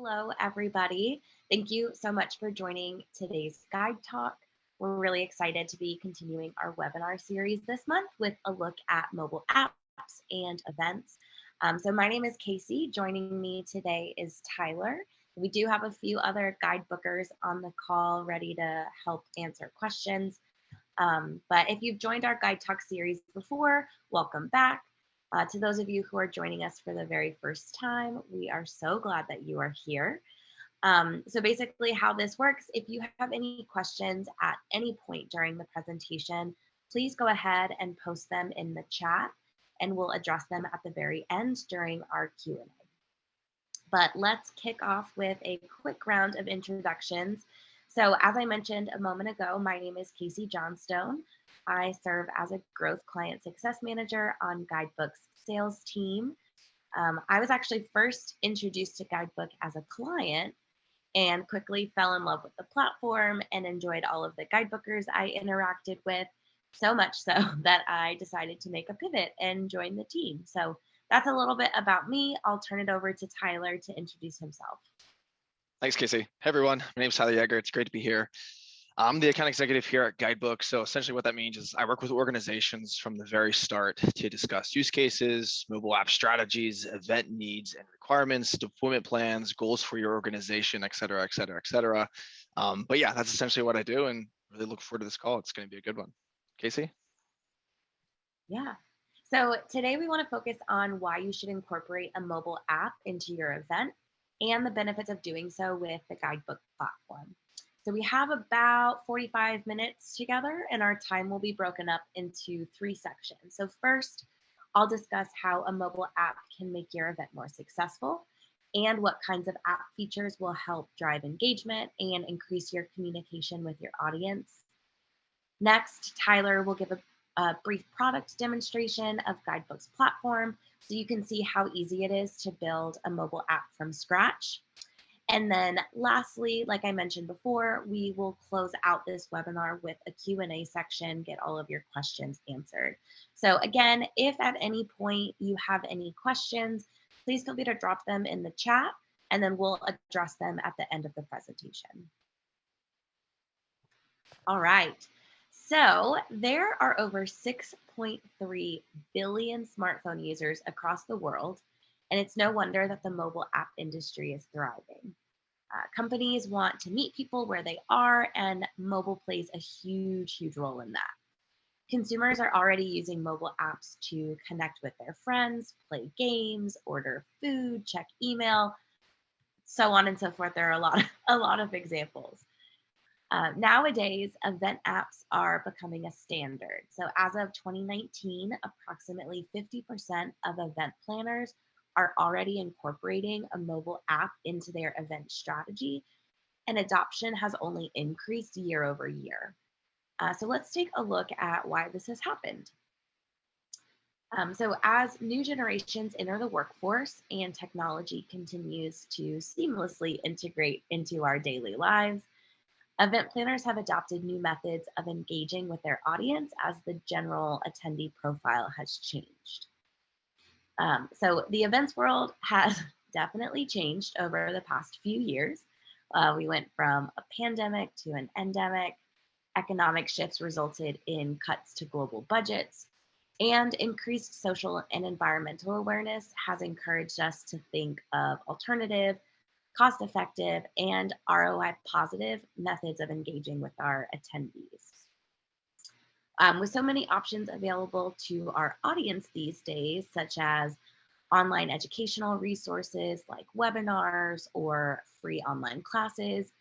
Hello, everybody. Thank you so much for joining today's Guide Talk. We're really excited to be continuing our webinar series this month with a look at mobile apps and events. So my name is Casey. Joining me today is Tyler. We do have a few other guidebookers on the call ready to help answer questions. But if you've joined our Guide Talk series before, welcome back. To those of you who are joining us for the very first time, we are so glad that you are here. So basically how this works, if you have any questions at any point during the presentation, please go ahead and post them in the chat and we'll address them at the very end during our Q&A. But let's kick off with a quick round of introductions. So as I mentioned a moment ago, my name is Casey Johnstone. I serve as a growth client success manager on Guidebook's sales team. I was actually first introduced to Guidebook as a client and quickly fell in love with the platform and enjoyed all of the guidebookers I interacted with, so much so that I decided to make a pivot and join the team. So that's a little bit about me. I'll turn it over to Tyler to introduce himself. Thanks, Casey. Hey, everyone. My name is Tyler Yeager. It's great to be here. I'm the account executive here at Guidebook. So essentially what that means is I work with organizations from the very start to discuss use cases, mobile app strategies, event needs and requirements, deployment plans, goals for your organization, et cetera, et cetera, et cetera. But yeah, that's essentially what I do and really look forward to this call. It's going to be a good one. Casey? Yeah. So today we want to focus on why you should incorporate a mobile app into your event and the benefits of doing so with the Guidebook platform. So we have about 45 minutes together and our time will be broken up into 3 sections. So first, I'll discuss how a mobile app can make your event more successful and what kinds of app features will help drive engagement and increase your communication with your audience. Next, Tyler will give a brief product demonstration of Guidebook's platform so you can see how easy it is to build a mobile app from scratch. And then lastly, like I mentioned before, we will close out this webinar with a Q&A section, get all of your questions answered. So again, if at any point you have any questions, please feel free to drop them in the chat and then we'll address them at the end of the presentation. All right. So there are over 6.3 billion smartphone users across the world, and it's no wonder that the mobile app industry is thriving. Companies want to meet people where they are, and mobile plays a huge role in that. Consumers are already using mobile apps to connect with their friends, play games, order food, check email, so on and so forth. There are a lot of examples. Nowadays, event apps are becoming a standard. So as of 2019, approximately 50% of event planners are already incorporating a mobile app into their event strategy, and adoption has only increased year over year. So let's take a look at why this has happened. So as new generations enter the workforce and technology continues to seamlessly integrate into our daily lives, event planners have adopted new methods of engaging with their audience as the general attendee profile has changed. So the events world has definitely changed over the past few years. We went from a pandemic to an endemic. Economic shifts resulted in cuts to global budgets, and increased social and environmental awareness has encouraged us to think of alternative, cost-effective, and ROI positive methods of engaging with our attendees. With so many options available to our audience these days, such as online educational resources like webinars or free online classes,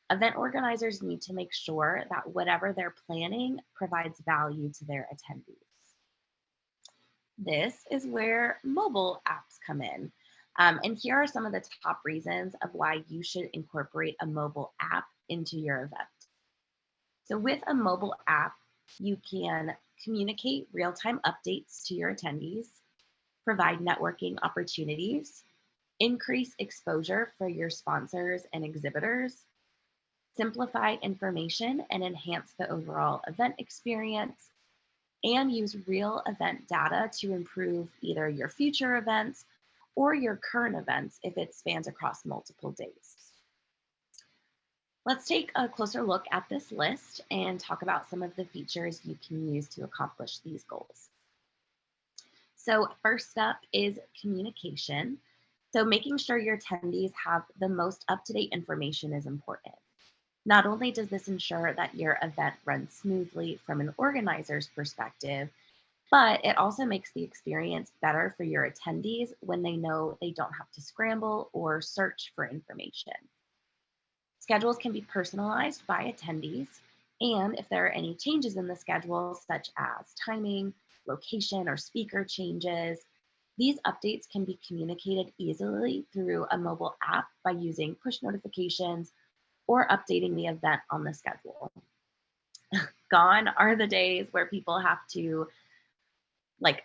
event organizers need to make sure that whatever they're planning provides value to their attendees. This is where mobile apps come in. And here are some of the top reasons of why you should incorporate a mobile app into your event. So with a mobile app, you can communicate real-time updates to your attendees, provide networking opportunities, increase exposure for your sponsors and exhibitors, simplify information and enhance the overall event experience, and use real event data to improve either your future events or your current events if it spans across multiple days. Let's take a closer look at this list and talk about some of the features you can use to accomplish these goals. So, first up is communication. So, making sure your attendees have the most up to date information is important. Not only does this ensure that your event runs smoothly from an organizer's perspective, but it also makes the experience better for your attendees when they know they don't have to scramble or search for information. Schedules can be personalized by attendees, and if there are any changes in the schedule, such as timing, location, or speaker changes, these updates can be communicated easily through a mobile app by using push notifications or updating the event on the schedule. Gone are the days where people have to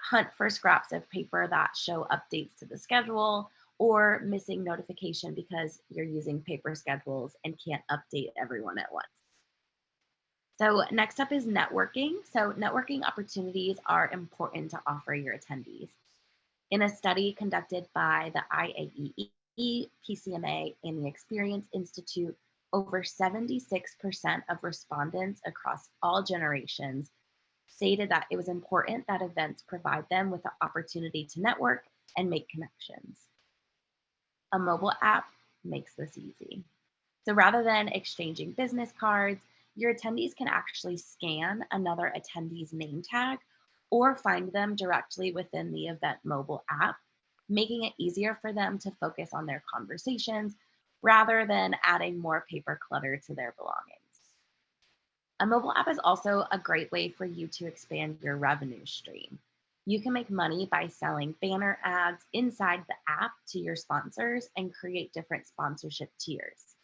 hunt for scraps of paper that show updates to the schedule or missing notification because you're using paper schedules and can't update everyone at once. So, next up is networking. So, networking opportunities are important to offer your attendees. In a study conducted by the IAEE, PCMA, and the Experience Institute, over 76% of respondents across all generations stated that it was important that events provide them with the opportunity to network and make connections. A mobile app makes this easy. So rather than exchanging business cards, your attendees can actually scan another attendee's name tag or find them directly within the event mobile app, making it easier for them to focus on their conversations rather than adding more paper clutter to their belongings. A mobile app is also a great way for you to expand your revenue stream. You can make money by selling banner ads inside the app to your sponsors and create different sponsorship tiers.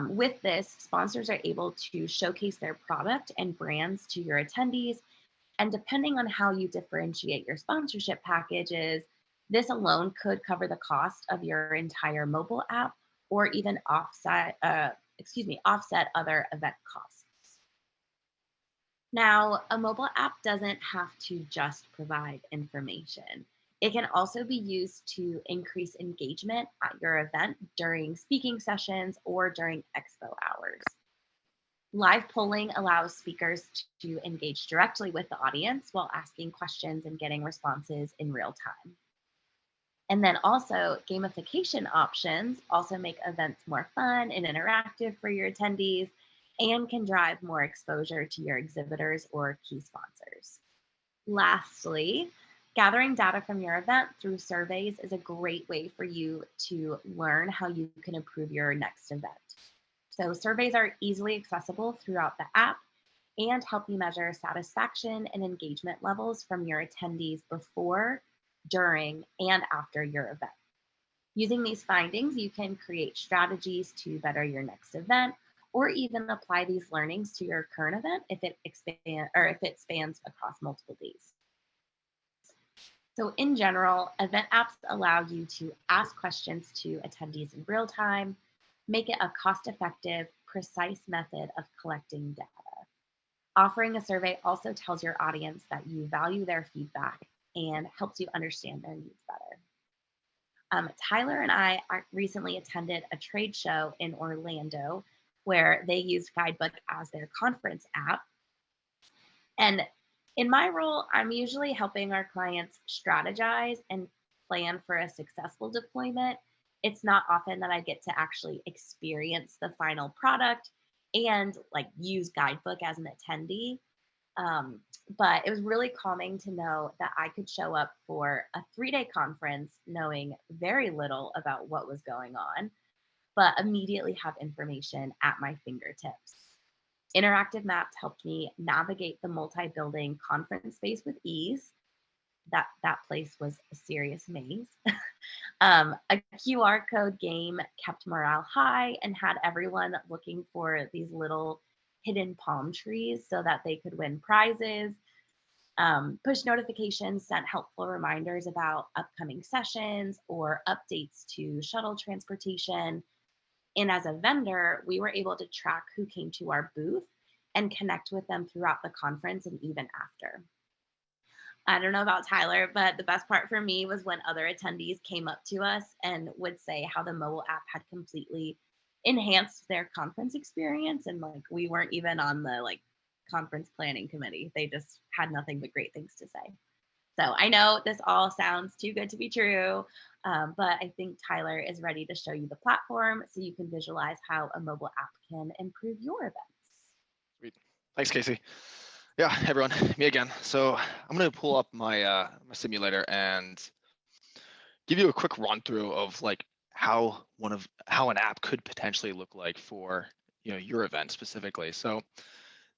With this, sponsors are able to showcase their product and brands to your attendees. And depending on how you differentiate your sponsorship packages, this alone could cover the cost of your entire mobile app or even offset other event costs. Now, a mobile app doesn't have to just provide information. It can also be used to increase engagement at your event during speaking sessions or during expo hours. Live polling allows speakers to engage directly with the audience while asking questions and getting responses in real time. And then also, gamification options also make events more fun and interactive for your attendees and can drive more exposure to your exhibitors or key sponsors. Lastly, gathering data from your event through surveys is a great way for you to learn how you can improve your next event. So, surveys are easily accessible throughout the app and help you measure satisfaction and engagement levels from your attendees before, during, and after your event. Using these findings, you can create strategies to better your next event or even apply these learnings to your current event if it spans across multiple days. So in general, event apps allow you to ask questions to attendees in real time, make it a cost-effective, precise method of collecting data. Offering a survey also tells your audience that you value their feedback and helps you understand their needs better. Tyler and I recently attended a trade show in Orlando where they used Guidebook as their conference app. And in my role, I'm usually helping our clients strategize and plan for a successful deployment. It's not often that I get to actually experience the final product and use Guidebook as an attendee. Um, but it was really calming to know that I could show up for a 3-day conference knowing very little about what was going on, but immediately have information at my fingertips. Interactive maps helped me navigate the multi-building conference space with ease. That place was a serious maze. A QR code game kept morale high and had everyone looking for these little hidden palm trees so that they could win prizes. Push notifications sent helpful reminders about upcoming sessions or updates to shuttle transportation. And as a vendor, we were able to track who came to our booth and connect with them throughout the conference and even after. I don't know about Tyler, but the best part for me was when other attendees came up to us and would say how the mobile app had completely enhanced their conference experience. And like, we weren't even on the like conference planning committee. They just had nothing but great things to say. So I know this all sounds too good to be true, but I think Tyler is ready to show you the platform so you can visualize how a mobile app can improve your events. Sweet. Thanks, Casey. Yeah, hey everyone, me again. So I'm going to pull up my simulator and give you a quick run through of like how an app could potentially look like for your event specifically. So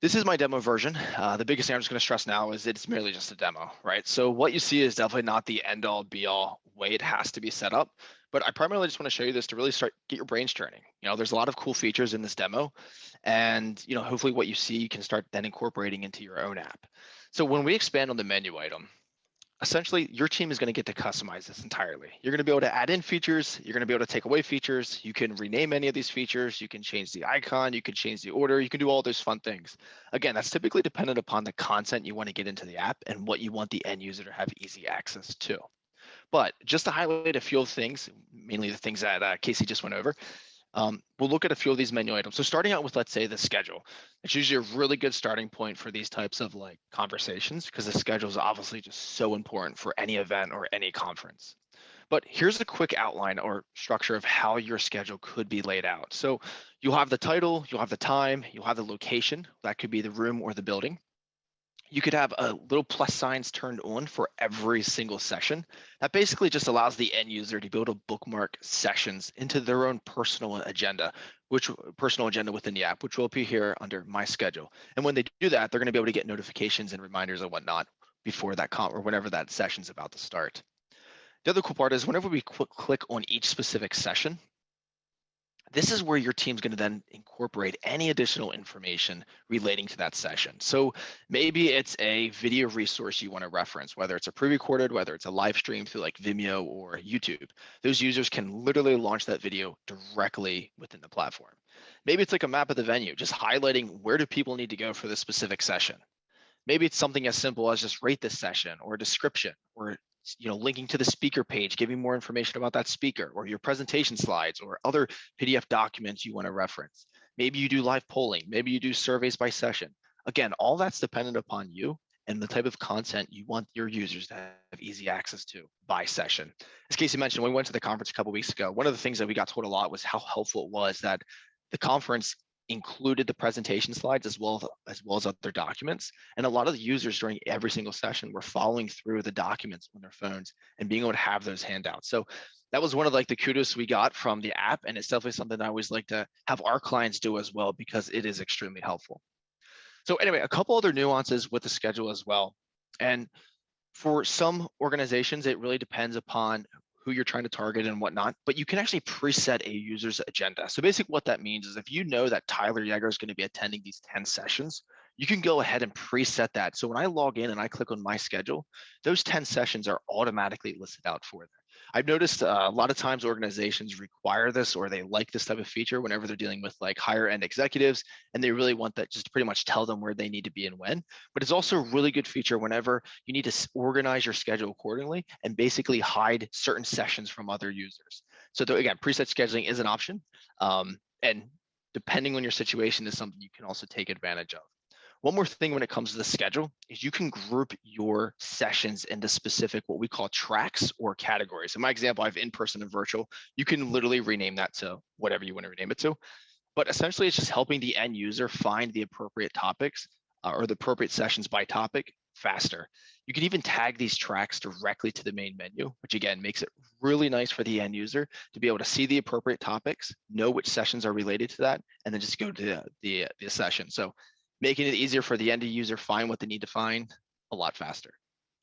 this is my demo version. The biggest thing I'm just going to stress now is it's merely just a demo, right? So what you see is definitely not the end all be all way it has to be set up, but I primarily just want to show you this to really start get your brains turning. There's a lot of cool features in this demo, and hopefully what you see you can start then incorporating into your own app. So when we expand on the menu item, essentially your team is going to get to customize this entirely. You're going to be able to add in features, you're going to be able to take away features, you can rename any of these features, you can change the icon, you can change the order, you can do all those fun things. Again, that's typically dependent upon the content you want to get into the app and what you want the end user to have easy access to. But just to highlight a few of things, mainly the things that Casey just went over, we'll look at a few of these menu items. So starting out with, let's say, the schedule. It's usually a really good starting point for these types of like conversations because the schedule is obviously just so important for any event or any conference. But here's a quick outline or structure of how your schedule could be laid out. So you'll have the title, you'll have the time, you'll have the location. That could be the room or the building. You could have a little plus signs turned on for every single session. That basically just allows the end user to be able to bookmark sessions into their own personal agenda, within the app, which will appear here under My Schedule. And when they do that, they're going to be able to get notifications and reminders and whatnot before that or whenever that session's about to start. The other cool part is whenever we click on each specific session, this is where your team's going to then incorporate any additional information relating to that session. So maybe it's a video resource you want to reference, whether it's a pre-recorded, whether it's a live stream through like Vimeo or YouTube. Those users can literally launch that video directly within the platform. Maybe it's like a map of the venue, just highlighting where do people need to go for this specific session. Maybe it's something as simple as just rate this session or a description or linking to the speaker page, giving more information about that speaker or your presentation slides or other PDF documents you want to reference. Maybe you do live polling, maybe you do surveys by session. Again, all that's dependent upon you and the type of content you want your users to have easy access to by session. As Casey mentioned, when we went to the conference a couple of weeks ago, one of the things that we got told a lot was how helpful it was that the conference included the presentation slides as well as other documents. And a lot of the users during every single session were following through the documents on their phones and being able to have those handouts. So that was one of like the kudos we got from the app. And it's definitely something I always like to have our clients do as well, because it is extremely helpful. So anyway, a couple other nuances with the schedule as well. And for some organizations, it really depends upon who you're trying to target and whatnot, but you can actually preset a user's agenda. So basically what that means is if you know that Tyler Yeager is going to be attending these 10 sessions, you can go ahead and preset that. So when I log in and I click on My Schedule, those 10 sessions are automatically listed out for them. I've noticed a lot of times organizations require this, or they like this type of feature whenever they're dealing with like higher end executives, and they really want that just to pretty much tell them where they need to be and when. But it's also a really good feature whenever you need to organize your schedule accordingly and basically hide certain sessions from other users. So again, preset scheduling is an option, and depending on your situation is something you can also take advantage of. One more thing when it comes to the schedule is you can group your sessions into specific what we call tracks or categories. In my example, I have in-person and virtual. You can literally rename that to whatever you want to rename it to. But essentially, it's just helping the end user find the appropriate topics or the appropriate sessions by topic faster. You can even tag these tracks directly to the main menu, which again makes it really nice for the end user to be able to see the appropriate topics, know which sessions are related to that, and then just go to the session. So making it easier for the end user find what they need to find a lot faster.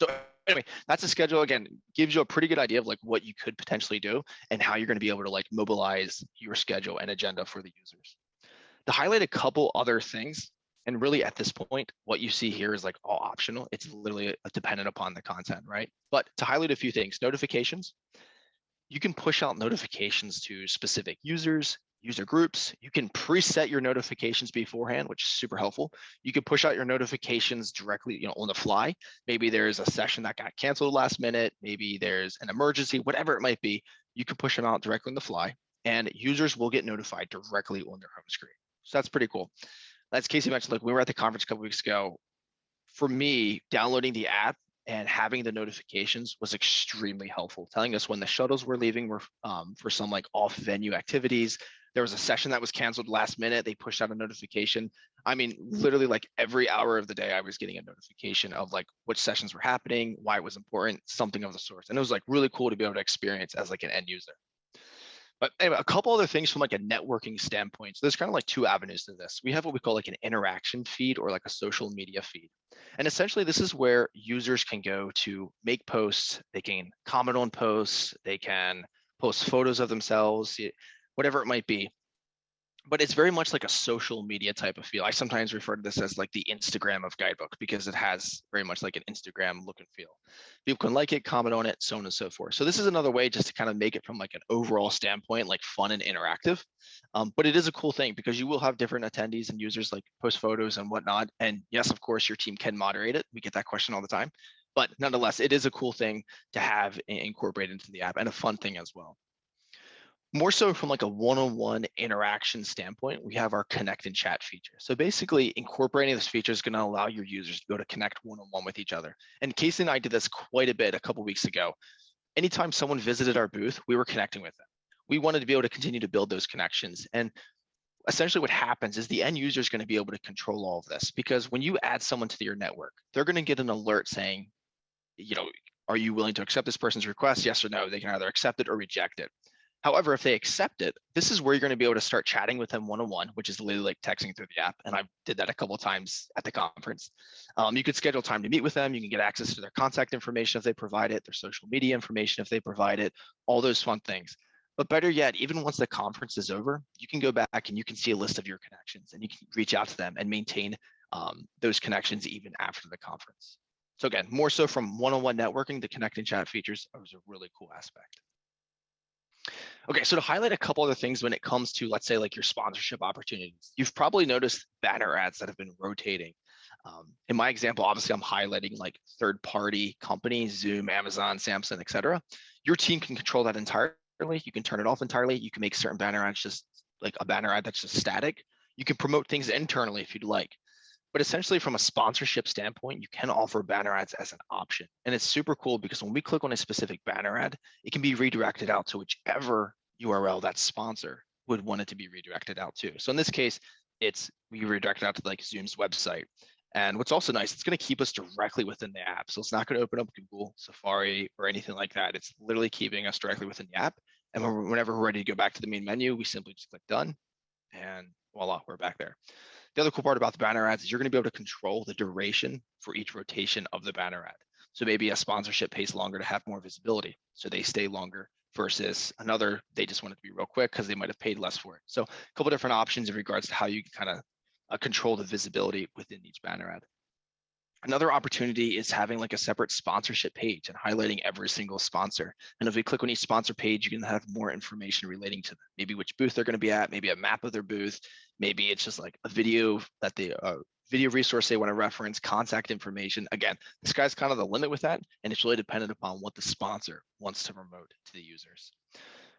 So anyway, that's a schedule. Again, gives you a pretty good idea of like what you could potentially do and how you're going to be able to like mobilize your schedule and agenda for the users. To highlight a couple other things, and really at this point, what you see here is like all optional. It's literally dependent upon the content, right? But to highlight a few things, notifications, you can push out notifications to specific users. user groups. You can preset your notifications beforehand, which is super helpful. You can push out your notifications directly, on the fly. Maybe there's a session that got canceled last minute. Maybe there's an emergency, whatever it might be. You can push them out directly on the fly, and users will get notified directly on their home screen. So that's pretty cool. As Casey mentioned, like we were at the conference a couple weeks ago. For me, downloading the app and having the notifications was extremely helpful, telling us when the shuttles were leaving for some like off venue activities. There was a session that was canceled last minute. They pushed out a notification. I mean, literally like every hour of the day, I was getting a notification of like which sessions were happening, why it was important, something of the sort. And it was like really cool to be able to experience as like an end user. But anyway, a couple other things from like a networking standpoint. So there's kind of like two avenues to this. We have what we call like an interaction feed or like a social media feed. And essentially this is where users can go to make posts, they can comment on posts, they can post photos of themselves, whatever it might be. But it's very much like a social media type of feel. I sometimes refer to this as like the Instagram of Guidebook because it has very much like an Instagram look and feel. People can like it, comment on it, so on and so forth. So this is another way just to kind of make it from like an overall standpoint, like fun and interactive. But it is a cool thing because you will have different attendees and users like post photos and whatnot. And yes, of course, your team can moderate it. We get that question all the time. But nonetheless, it is a cool thing to have incorporated into the app and a fun thing as well. More so from like a one-on-one interaction standpoint, we have our connect and chat feature. So basically incorporating this feature is going to allow your users to be able to connect one-on-one with each other. And Casey and I did this quite a bit a couple weeks ago. Anytime someone visited our booth, we were connecting with them. We wanted to be able to continue to build those connections. And essentially what happens is the end user is going to be able to control all of this because when you add someone to your network, they're going to get an alert saying, are you willing to accept this person's request? Yes or no. They can either accept it or reject it. However, if they accept it, this is where you're going to be able to start chatting with them one-on-one, which is literally like texting through the app. And I did that a couple of times at the conference. You could schedule time to meet with them. You can get access to their contact information if they provide it, their social media information if they provide it, all those fun things. But better yet, even once the conference is over, you can go back and you can see a list of your connections and you can reach out to them and maintain those connections even after the conference. So again, more so from one-on-one networking, the connect and chat features was a really cool aspect. Okay, so to highlight a couple other things when it comes to, let's say, like your sponsorship opportunities, you've probably noticed banner ads that have been rotating. In my example, obviously, I'm highlighting like third-party companies, Zoom, Amazon, Samsung, et cetera. Your team can control that entirely. You can turn it off entirely. You can make certain banner ads just like a banner ad that's just static. You can promote things internally if you'd like. But essentially, from a sponsorship standpoint, you can offer banner ads as an option. And it's super cool because when we click on a specific banner ad, it can be redirected out to whichever URL that sponsor would want it to be redirected out to. So in this case, we redirect it out to like Zoom's website. And what's also nice, it's going to keep us directly within the app. So it's not going to open up Google, Safari, or anything like that. It's literally keeping us directly within the app. And whenever we're ready to go back to the main menu, we simply just click done and voila, we're back there. The other cool part about the banner ads is you're going to be able to control the duration for each rotation of the banner ad. So maybe a sponsorship pays longer to have more visibility, so they stay longer versus another, they just want it to be real quick because they might have paid less for it. So a couple different options in regards to how you can kind of control the visibility within each banner ad. Another opportunity is having like a separate sponsorship page and highlighting every single sponsor. And if we click on each sponsor page, you can have more information relating to them. Maybe which booth they're going to be at, maybe a map of their booth. Maybe it's just like a video that video resource they want to reference, contact information. Again, the sky's kind of the limit with that. And it's really dependent upon what the sponsor wants to promote to the users.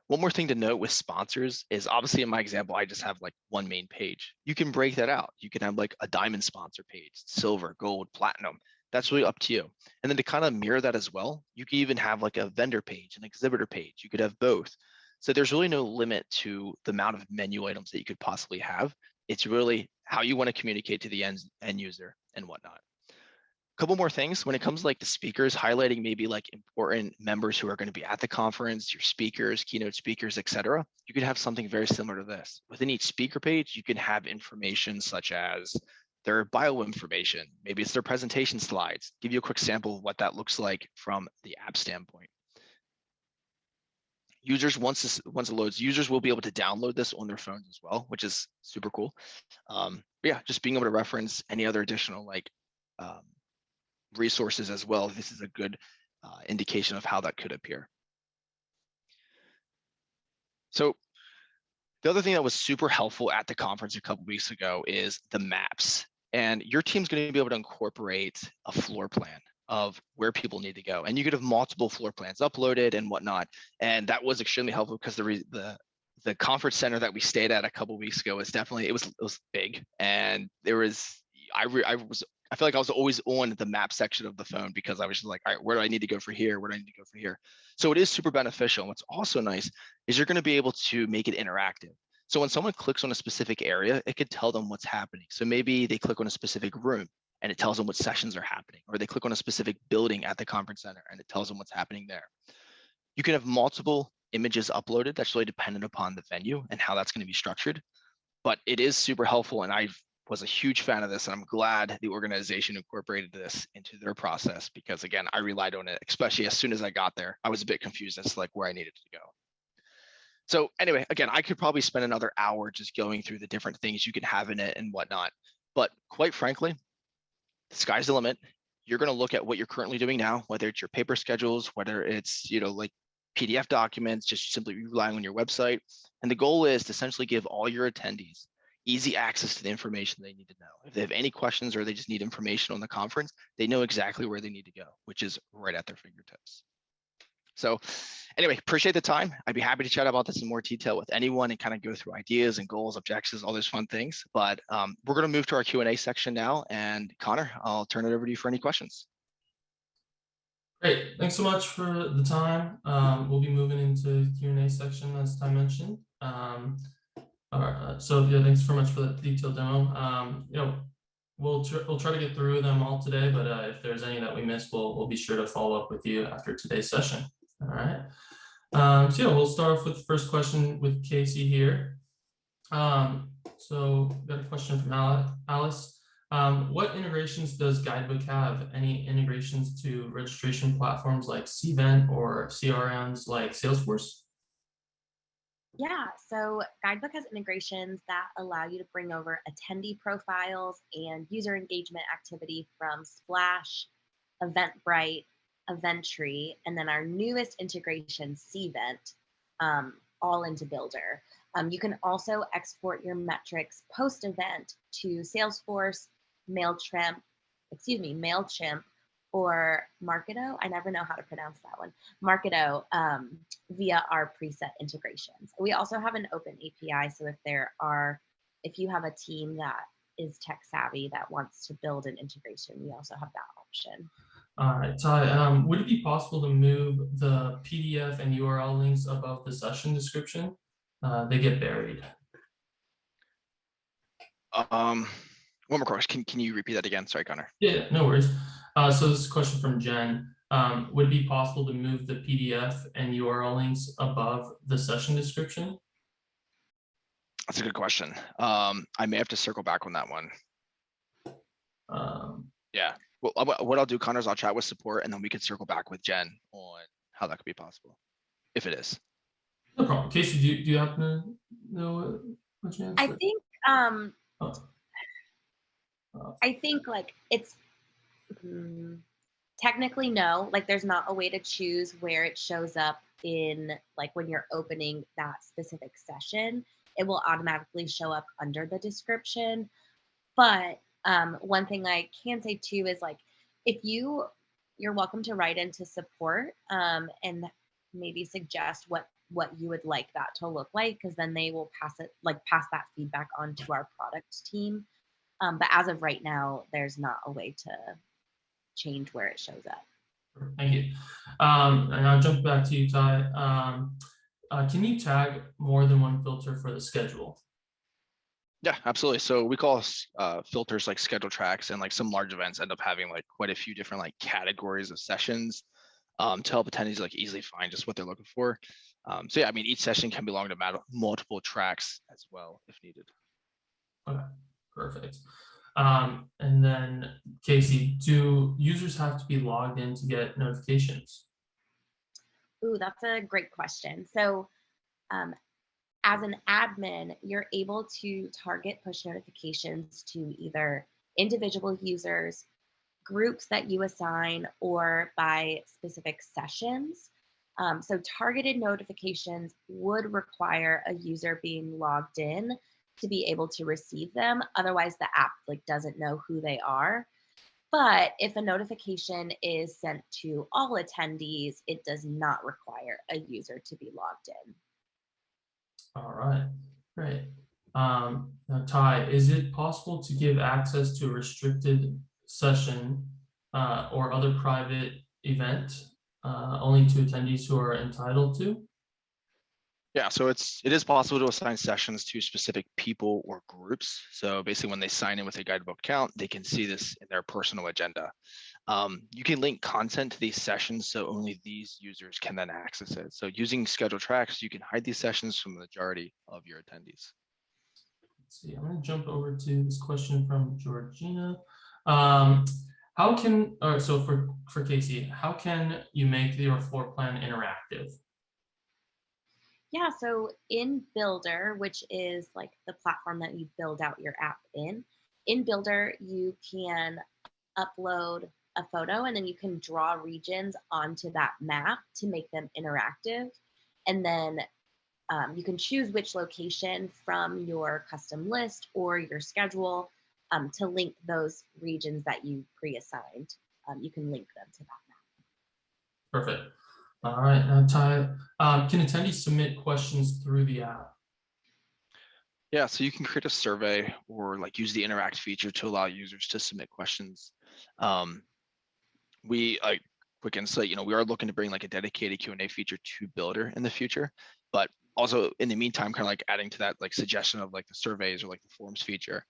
One more thing to note with sponsors is obviously in my example, I just have like one main page. You can break that out. You can have like a diamond sponsor page, silver, gold, platinum. That's really up to you. And then to kind of mirror that as well, you can even have like a vendor page, an exhibitor page. You could have both. So there's really no limit to the amount of menu items that you could possibly have. It's really how you want to communicate to the end user and whatnot. Couple more things when it comes to like the speakers, highlighting maybe like important members who are going to be at the conference, your speakers, keynote speakers, etc. You could have something very similar to this. Within each speaker page, you can have information such as their bio information, maybe it's their presentation slides. Give you a quick sample of what that looks like from the app standpoint. Users, once it loads, users will be able to download this on their phones as well, which is super cool. But yeah, just being able to reference any other additional like resources as well. This is a good indication of how that could appear. So The other thing that was super helpful at the conference a couple weeks ago is the maps. And your team's going to be able to incorporate a floor plan of where people need to go. And you could have multiple floor plans uploaded and whatnot. And that was extremely helpful because the conference center that we stayed at a couple weeks ago was definitely, it was big. And there was, I feel like I was always on the map section of the phone because I was just like, all right, where do I need to go for here? Where do I need to go for here? So it is super beneficial. And what's also nice is you're going to be able to make it interactive. So when someone clicks on a specific area, it could tell them what's happening. So maybe they click on a specific room and it tells them what sessions are happening, or they click on a specific building at the conference center and it tells them what's happening there. You can have multiple images uploaded. That's really dependent upon the venue and how that's going to be structured. But it is super helpful. And I was a huge fan of this. And I'm glad the organization incorporated this into their process because, again, I relied on it, especially as soon as I got there. I was a bit confused as to like where I needed to go. So anyway, again, I could probably spend another hour just going through the different things you can have in it and whatnot. But quite frankly, the sky's the limit. You're going to look at what you're currently doing now, whether it's your paper schedules, whether it's, like PDF documents, just simply relying on your website. And the goal is to essentially give all your attendees easy access to the information they need to know. If they have any questions or they just need information on the conference, they know exactly where they need to go, which is right at their fingertips. So anyway, appreciate the time. I'd be happy to chat about this in more detail with anyone and kind of go through ideas and goals, objectives, all those fun things. But we're going to move to our Q&A section now. And Connor, I'll turn it over to you for any questions. Great. Thanks so much for the time. We'll be moving into Q&A section as Ty mentioned. So yeah, thanks very much for that detailed demo. We'll try to get through them all today, but if there's any that we missed, we'll be sure to follow up with you after today's session. All right. So yeah, we'll start off with the first question with Casey here. So got a question from Alice. What integrations does Guidebook have? Any integrations to registration platforms like Cvent or CRMs like Salesforce? Yeah, so Guidebook has integrations that allow you to bring over attendee profiles and user engagement activity from Splash, Eventbrite, Eventtree, and then our newest integration, Cvent, all into Builder. You can also export your metrics post-event to Salesforce, MailChimp, or Marketo. I never know how to pronounce that one. Marketo via our preset integrations. We also have an open API, so if you have a team that is tech savvy that wants to build an integration, we also have that option. All right, Ty, would it be possible to move the PDF and URL links above the session description? They get buried. One more question. Can you repeat that again? Sorry, Connor. Yeah, no worries. So this is a question from Jen. Would it be possible to move the PDF and URL links above the session description? That's a good question. I may have to circle back on that one. Yeah. Well, what I'll do, Connor, is I'll chat with support and then we can circle back with Jen on how that could be possible, if it is. No problem. Casey, do you happen to know what you answered? I think like it's technically no, like there's not a way to choose where it shows up in like when you're opening that specific session. It will automatically show up under the description. But one thing I can say too is like if you're welcome to write into support and maybe suggest what you would like that to look like, because then they will pass that feedback on to our product team. But as of right now, there's not a way to change where it shows up. Thank you. And I'll jump back to you, Ty. Can you tag more than one filter for the schedule? Yeah, absolutely. So we call filters like schedule tracks, and like some large events end up having like quite a few different like categories of sessions to help attendees like easily find just what they're looking for. So yeah, I mean, each session can belong to multiple tracks as well if needed. Okay, perfect. And then Casey, do users have to be logged in to get notifications? Ooh, that's a great question. So as an admin, you're able to target push notifications to either individual users, groups that you assign, or by specific sessions. So targeted notifications would require a user being logged in to be able to receive them. Otherwise, the app doesn't know who they are. But if a notification is sent to all attendees, it does not require a user to be logged in. All right, great. Now, Ty, is it possible to give access to a restricted session or other private event only to attendees who are entitled to? Yeah, so it is possible to assign sessions to specific people or groups. So basically when they sign in with a Guidebook account, they can see this in their personal agenda. You can link content to these sessions so only these users can then access it. So using schedule tracks, you can hide these sessions from the majority of your attendees. Let's see, I'm going to jump over to this question from Georgina. How can, or so for Casey, how can you make your floor plan interactive? Yeah, so in Builder, which is the platform that you build out your app in Builder, you can upload a photo and then you can draw regions onto that map to make them interactive. And then you can choose which location from your custom list or your schedule to link those regions that you pre-assigned. You can link them to that map. Perfect. All right, now Ty, can attendees submit questions through the app? Yeah, so you can create a survey or use the interact feature to allow users to submit questions. We quick insight, we are looking to bring a dedicated Q&A feature to Builder in the future, but also in the meantime, kind of adding to that suggestion of the surveys or the forms feature.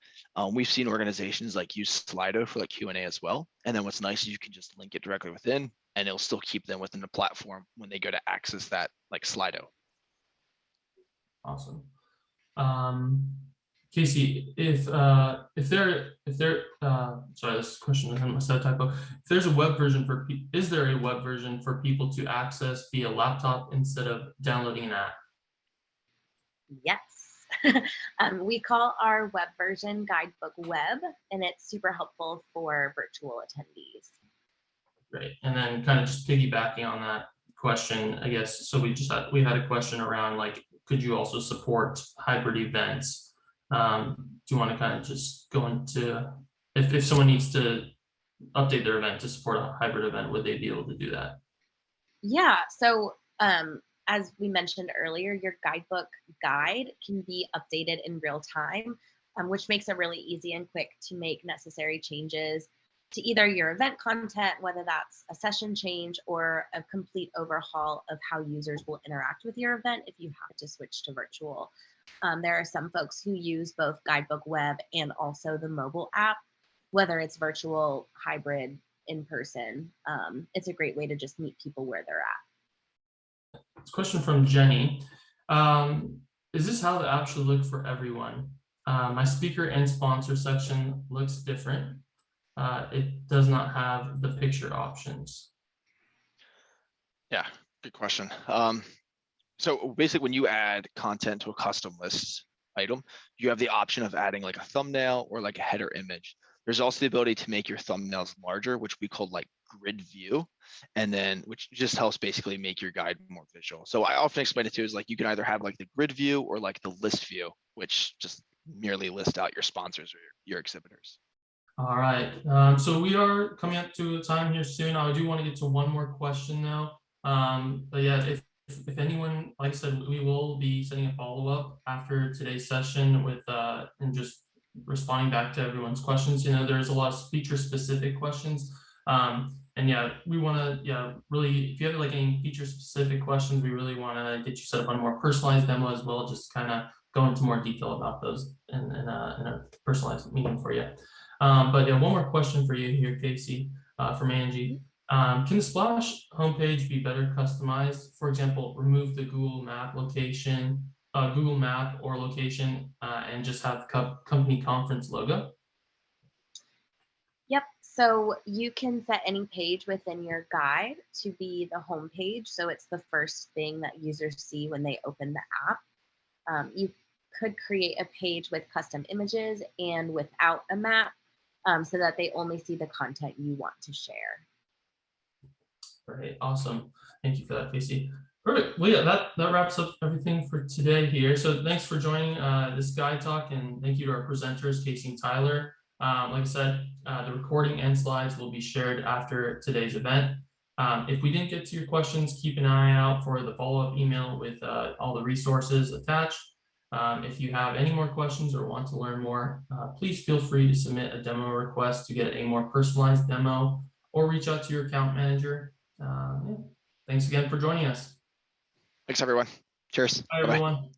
We've seen organizations use Slido for Q&A as well. And then what's nice is you can just link it directly within and it'll still keep them within the platform when they go to access that Slido. Awesome. Casey, sorry, this question is a typo. If there's a web version is there a web version for people to access via laptop instead of downloading an app? Yes. We call our web version Guidebook Web, and it's super helpful for virtual attendees. Great. And then kind of just piggybacking on that question, I guess, so we had a question around could you also support hybrid events? Do you want to kind of just go into, if someone needs to update their event to support a hybrid event, would they be able to do that? Yeah. So as we mentioned earlier, your guidebook guide can be updated in real time, which makes it really easy and quick to make necessary changes to either your event content, whether that's a session change or a complete overhaul of how users will interact with your event if you have to switch to virtual. There are some folks who use both Guidebook Web and also the mobile app, whether it's virtual, hybrid, in person. It's a great way to just meet people where they're at. This question from Jenny. Is this how the app should look for everyone? My speaker and sponsor section looks different. It does not have the picture options. Yeah, good question. So basically when you add content to a custom list item, you have the option of adding a thumbnail or a header image. There's also the ability to make your thumbnails larger, which we call grid view, and then which just helps basically make your guide more visual. So I often explain it to as you can either have the grid view or the list view, which just merely list out your sponsors or your exhibitors. All right, so we are coming up to time here soon. I do want to get to one more question now. But yeah, if anyone, like I said, we will be sending a follow-up after today's session with and just responding back to everyone's questions. There's a lot of feature specific questions. And yeah, we want to, really, if you have any feature specific questions, we really want to get you set up on a more personalized demo as well, just kind of go into more detail about those in a personalized meeting for you. But yeah, one more question for you here, Casey, from Angie. Can the Splash homepage be better customized? For example, remove the Google Map location, Google Map or location, and just have company conference logo? Yep. So you can set any page within your guide to be the home page. So it's the first thing that users see when they open the app. You could create a page with custom images and without a map so that they only see the content you want to share. Great, awesome. Thank you for that, Casey. Perfect. Well, yeah, that wraps up everything for today here. So thanks for joining this Guide Talk, and thank you to our presenters, Casey and Tyler. Like I said, the recording and slides will be shared after today's event. If we didn't get to your questions, keep an eye out for the follow-up email with all the resources attached. If you have any more questions or want to learn more, please feel free to submit a demo request to get a more personalized demo, or reach out to your account manager. Yeah. Thanks again for joining us. Thanks, everyone. Cheers. Bye, Bye-bye. everyone.